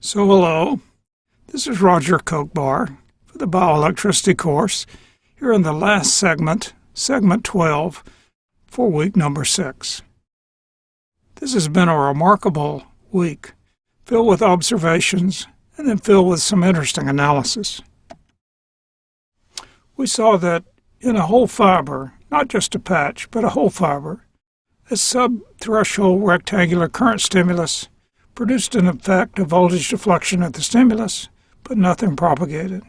So hello, this is Roger Kochbar for the Bioelectricity course here in the last segment, segment 12, for week number 6. This has been a remarkable week, filled with observations and then filled with some interesting analysis. We saw that in a whole fiber, not just a patch, but a whole fiber, a sub-threshold rectangular current stimulus produced an effect of voltage deflection at the stimulus, but nothing propagated.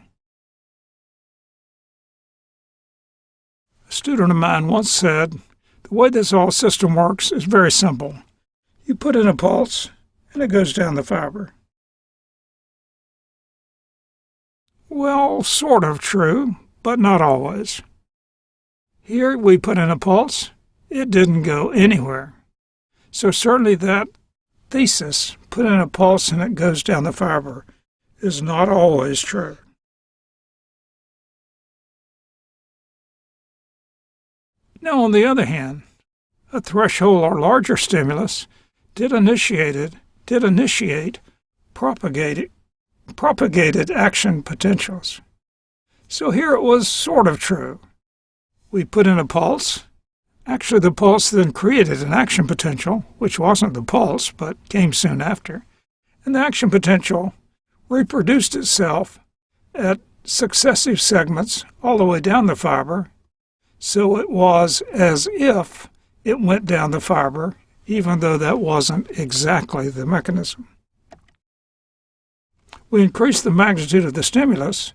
A student of mine once said, the way this whole system works is very simple. You put in a pulse, and it goes down the fiber. Well, sort of true, but not always. Here we put in a pulse, it didn't go anywhere. So certainly that thesis, put in a pulse and it goes down the fiber, is not always true. Now, on the other hand, a threshold or larger stimulus did initiate propagated action potentials. So here it was sort of true. We put in a pulse. Actually, the pulse then created an action potential, which wasn't the pulse, but came soon after. And the action potential reproduced itself at successive segments all the way down the fiber, so it was as if it went down the fiber, even though that wasn't exactly the mechanism. We increased the magnitude of the stimulus,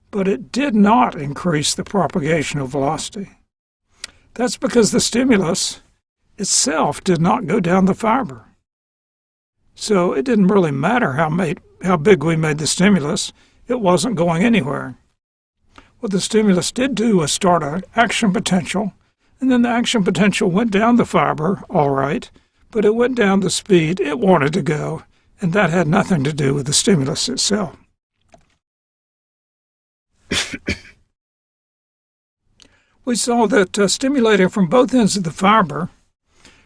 but it did not increase the propagational velocity. That's because the stimulus itself did not go down the fiber. So it didn't really matter how big we made the stimulus, it wasn't going anywhere. What the stimulus did do was start an action potential, and then the action potential went down the fiber, all right, but it went down the speed it wanted to go, and that had nothing to do with the stimulus itself. We saw that stimulating from both ends of the fiber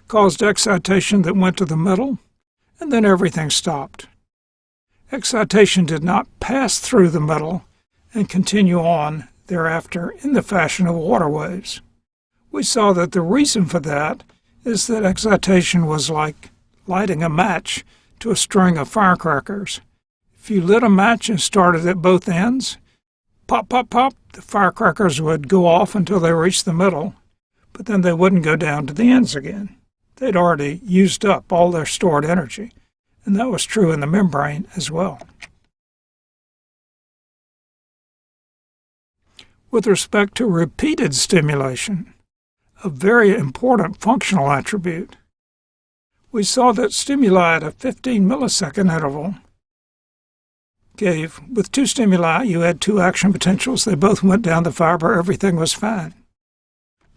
caused excitation that went to the middle, and then everything stopped. Excitation did not pass through the middle and continue on thereafter in the fashion of water waves. We saw that the reason for that is that excitation was like lighting a match to a string of firecrackers. If you lit a match and started at both ends, pop, pop, pop, the firecrackers would go off until they reached the middle, but then they wouldn't go down to the ends again. They'd already used up all their stored energy, and that was true in the membrane as well. With respect to repeated stimulation, a very important functional attribute, we saw that stimuli at a 15 millisecond interval gave, with two stimuli, you had two action potentials, they both went down the fiber, everything was fine.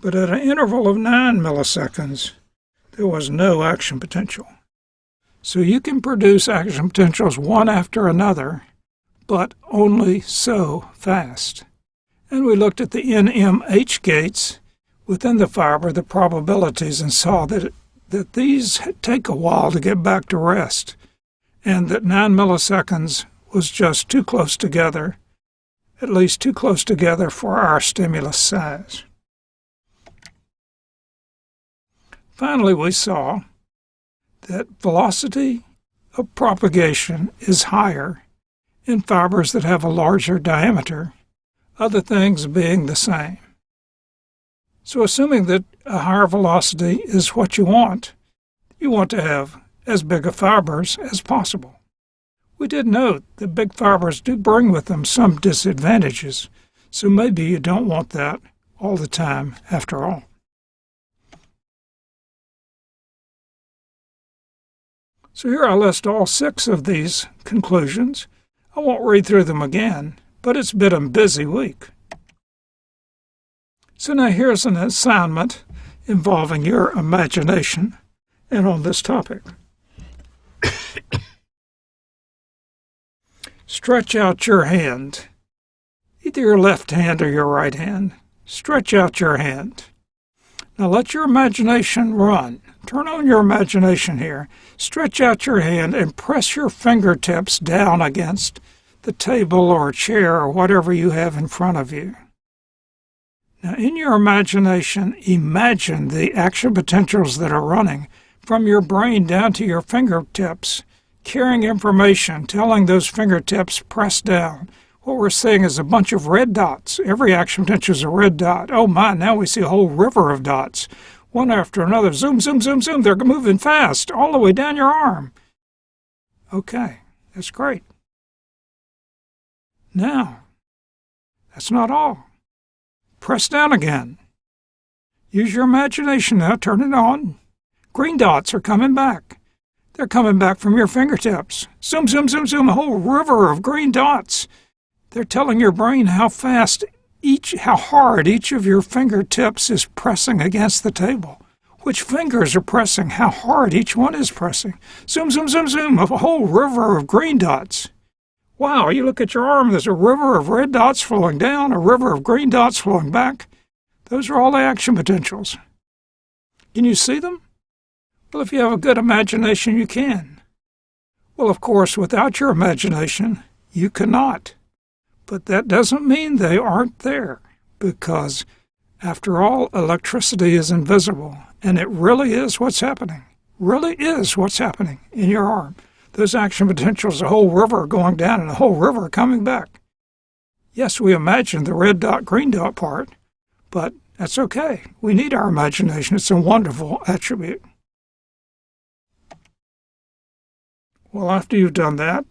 But at an interval of 9 milliseconds, there was no action potential. So you can produce action potentials one after another, but only so fast. And we looked at the NMH gates within the fiber, the probabilities, and saw that these take a while to get back to rest, and that 9 milliseconds was just too close together, at least too close together for our stimulus size. Finally, we saw that velocity of propagation is higher in fibers that have a larger diameter, other things being the same. So assuming that a higher velocity is what you want to have as big a fibers as possible. We did note that big fibers do bring with them some disadvantages, so maybe you don't want that all the time after all. So here I list all 6 of these conclusions. I won't read through them again, but it's been a busy week. So now here's an assignment involving your imagination and on this topic. Stretch out your hand, either your left hand or your right hand. Stretch out your hand. Now let your imagination run. Turn on your imagination here. Stretch out your hand and press your fingertips down against the table or chair or whatever you have in front of you. Now in your imagination, imagine the action potentials that are running from your brain down to your fingertips, carrying information, telling those fingertips, press down. What we're seeing is a bunch of red dots. Every action potential is a red dot. Oh my, now we see a whole river of dots. One after another. Zoom, zoom, zoom, zoom. They're moving fast all the way down your arm. Okay, that's great. Now, that's not all. Press down again. Use your imagination now. Turn it on. Green dots are coming back. They're coming back from your fingertips. Zoom, zoom, zoom, zoom. A whole river of green dots. They're telling your brain how hard each of your fingertips is pressing against the table. Which fingers are pressing, how hard each one is pressing. Zoom, zoom, zoom, zoom. A whole river of green dots. Wow, you look at your arm, there's a river of red dots flowing down, a river of green dots flowing back. Those are all the action potentials. Can you see them? Well, if you have a good imagination, you can. Well, of course, without your imagination, you cannot. But that doesn't mean they aren't there, because, after all, electricity is invisible, and it really is what's happening. Really is what's happening in your arm. Those action potentials, a whole river going down and a whole river coming back. Yes, we imagine the red dot, green dot part, but that's okay. We need our imagination. It's a wonderful attribute. Well, after you've done that,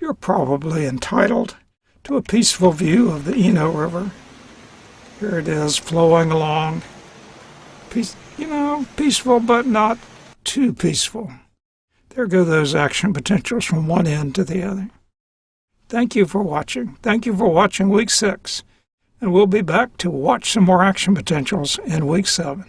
you're probably entitled to a peaceful view of the Eno River. Here it is, flowing along. Peaceful, but not too peaceful. There go those action potentials from one end to the other. Thank you for watching. Thank you for watching Week 6. And we'll be back to watch some more action potentials in Week 7.